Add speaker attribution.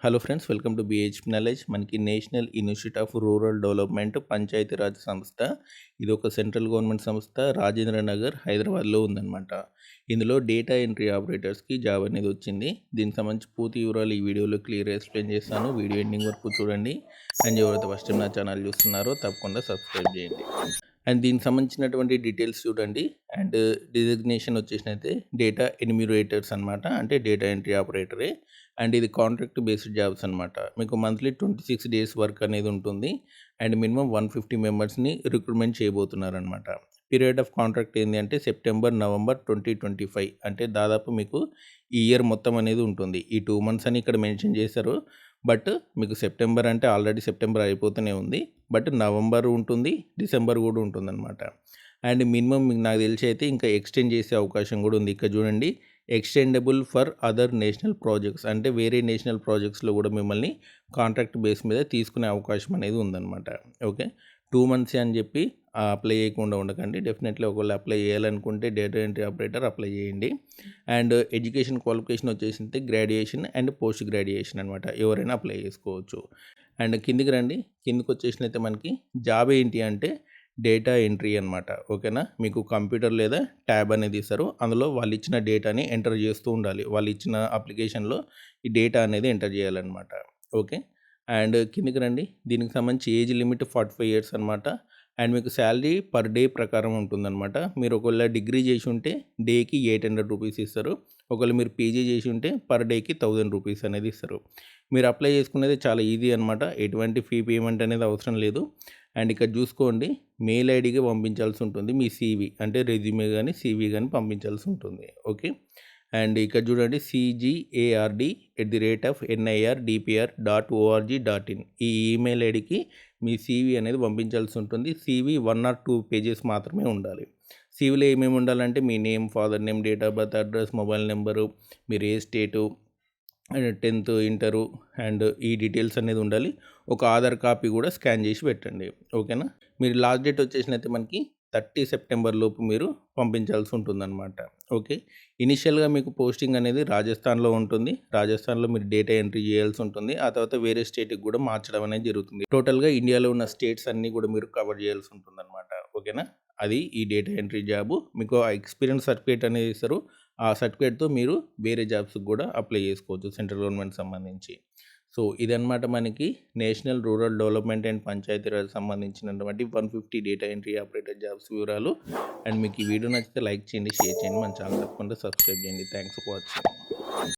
Speaker 1: Hello friends, welcome to BHP knowledge. మనకి national institute of rural development Panchayati Raj సంస్థ. ఇది ఒక సెంట్రల్ గవర్నమెంట్ సంస్థ. రాజేంద్ర నగర్ హైదరాబాద్లో ఉందన్నమాట. ఇందులో డేటా ఎంట్రీ ఆపరేటర్స్కి జాబ్ అనేది వచ్చింది. దీనికి సంబంధించి పూర్తి వివరాలు ఈ వీడియోలో క్లియర్గా ఎక్స్ప్లెయిన్ చేస్తాను. వీడియో ఎండింగ్ వరకు చూడండి. అండ్ ఎవరైతే ఫస్ట్ టైం నా ఛానల్ చూస్తున్నారో తప్పకుండా సబ్స్క్రైబ్ చేయండి. అండ్ దీనికి సంబంధించినటువంటి డీటెయిల్స్ చూడండి. అండ్ డిజిగ్నేషన్ వచ్చేసినైతే డేటా ఎన్యూమరేటర్స్ అనమాట, అంటే డేటా ఎంట్రీ ఆపరేటరే. అండ్ ఇది కాంట్రాక్ట్ బేస్డ్ జాబ్స్ అనమాట. మీకు మంత్లీ 26 డేస్ వర్క్ అనేది ఉంటుంది. అండ్ మినిమం 150 మెంబర్స్ని రిక్రూట్మెంట్ చేయబోతున్నారనమాట. పీరియడ్ ఆఫ్ కాంట్రాక్ట్ ఏంటి అంటే సెప్టెంబర్ నవంబర్ 2025, అంటే దాదాపు మీకు ఈ ఇయర్ మొత్తం అనేది ఉంటుంది. ఈ 2 మంత్స్ అని ఇక్కడ మెన్షన్ చేశారు. బట్ మీకు సెప్టెంబర్ అంటే ఆల్రెడీ సెప్టెంబర్ అయిపోతూనే ఉంది. బట్ నవంబర్ ఉంటుంది, డిసెంబర్ కూడా ఉంటుందన్నమాట. అండ్ మినిమం మీకు నాకు తెలిసి అయితే ఇంకా ఎక్స్టెండ్ చేసే అవకాశం కూడా ఉంది. ఇక్కడ చూడండి, extendable for other national projects, అంటే వేరే నేషనల్ ప్రాజెక్ట్స్లో కూడా మిమ్మల్ని కాంట్రాక్ట్ బేస్ మీద తీసుకునే అవకాశం అనేది ఉందన్నమాట. ఓకే, 2 మంత్స్ అని చెప్పి అప్లై చేయకుండా ఉండకండి. డెఫినెట్లీ ఒకవేళ అప్లై చేయాలనుకుంటే డేటా ఎంట్రీ ఆపరేటర్ అప్లై చేయండి. అండ్ ఎడ్యుకేషన్ క్వాలిఫికేషన్ వచ్చేసింది గ్రాడ్యుయేషన్ అండ్ పోస్ట్ గ్రాడ్యుయేషన్ అనమాట. ఎవరైనా అప్లై చేసుకోవచ్చు. అండ్ కిందికి రండి. కిందికి వచ్చేసినైతే మనకి జాబ్ ఏంటి అంటే డేటా ఎంట్రీ అనమాట. ఓకేనా, మీకు కంప్యూటర్ లేదా ట్యాబ్ అనేది ఇస్తారు. అందులో వాళ్ళు ఇచ్చిన డేటాని ఎంటర్ చేస్తూ ఉండాలి. వాళ్ళు ఇచ్చిన అప్లికేషన్లో ఈ డేటా అనేది ఎంటర్ చేయాలన్నమాట. ఓకే, అండ్ కిందికి రండి. దీనికి సంబంధించి ఏజ్ లిమిట్ 45 ఇయర్స్ అనమాట. అండ్ మీకు శాలరీ పర్ డే ప్రకారం ఉంటుందన్నమాట. మీరు ఒకవేళ డిగ్రీ చేసి ఉంటే డేకి 800 రూపీస్ ఇస్తారు. ఒకవేళ మీరు పీజీ చేసి ఉంటే పర్ డేకి 1000 రూపీస్ అనేది ఇస్తారు. మీరు అప్లై చేసుకునేది చాలా ఈజీ అనమాట. ఎటువంటి ఫీ పేమెంట్ అనేది అవసరం లేదు. అండ్ ఇక్కడ చూసుకోండి, మెయిల్ ఐడికి పంపించాల్సి ఉంటుంది. మీ సీవీ అంటే రెజ్యూమే కానీ సీవీ కానీ పంపించాల్సి ఉంటుంది. ఓకే, అండ్ ఇక్కడ చూడండి, cgard@nirDPR.org.in ఈ ఈమెయిల్ ఐడికి మీ సీవీ అనేది పంపించాల్సి ఉంటుంది. సీవీ 1 or 2 పేజెస్ మాత్రమే ఉండాలి. సీవీలో ఏమేమి ఉండాలంటే మీ name, father name, date of birth, address, mobile number, మీరు ఏ state, and 10th inter, and ఈ డీటెయిల్స్ అనేది ఉండాలి. ఒక ఆధార్ కాపీ కూడా స్కాన్ చేసి పెట్టండి. ఓకేనా, మీరు లాస్ట్ డేట్ వచ్చేసినైతే మనకి 30 సెప్టెంబర్ లోపు మీరు పంపించాల్సి ఉంటుందన్నమాట. ఓకే, ఇనిషియల్గా మీకు పోస్టింగ్ అనేది రాజస్థాన్లో ఉంటుంది. రాజస్థాన్లో మీరు డేటా ఎంట్రీ చేయాల్సి ఉంటుంది. ఆ తర్వాత వేరే స్టేట్కి కూడా మార్చడం అనేది జరుగుతుంది. టోటల్గా ఇండియాలో ఉన్న స్టేట్స్ అన్నీ కూడా మీరు కవర్ చేయాల్సి ఉంటుందన్నమాట. ఓకేనా, అది ఈ డేటా ఎంట్రీ జాబు. మీకు ఆ ఎక్స్పీరియన్స్ సర్టిఫికేట్ అనేది ఇస్తారు. ఆ సర్టిఫికేట్తో మీరు వేరే జాబ్స్కి కూడా అప్లై చేసుకోవచ్చు సెంట్రల్ గవర్నమెంట్ సంబంధించి. సో ఇదన్నమాట మనకి national rural development and Panchayati Raj సంబంధించినటువంటి 150 డేటా ఎంట్రీ ఆపరేటర్ జాబ్స్ వివరాలు. అండ్ మీకు ఈ వీడియో నచ్చితే లైక్ చేయండి, షేర్ చేయండి, మన ఛానల్ తప్పకుండా సబ్స్క్రైబ్ చేయండి. Thanks for watching.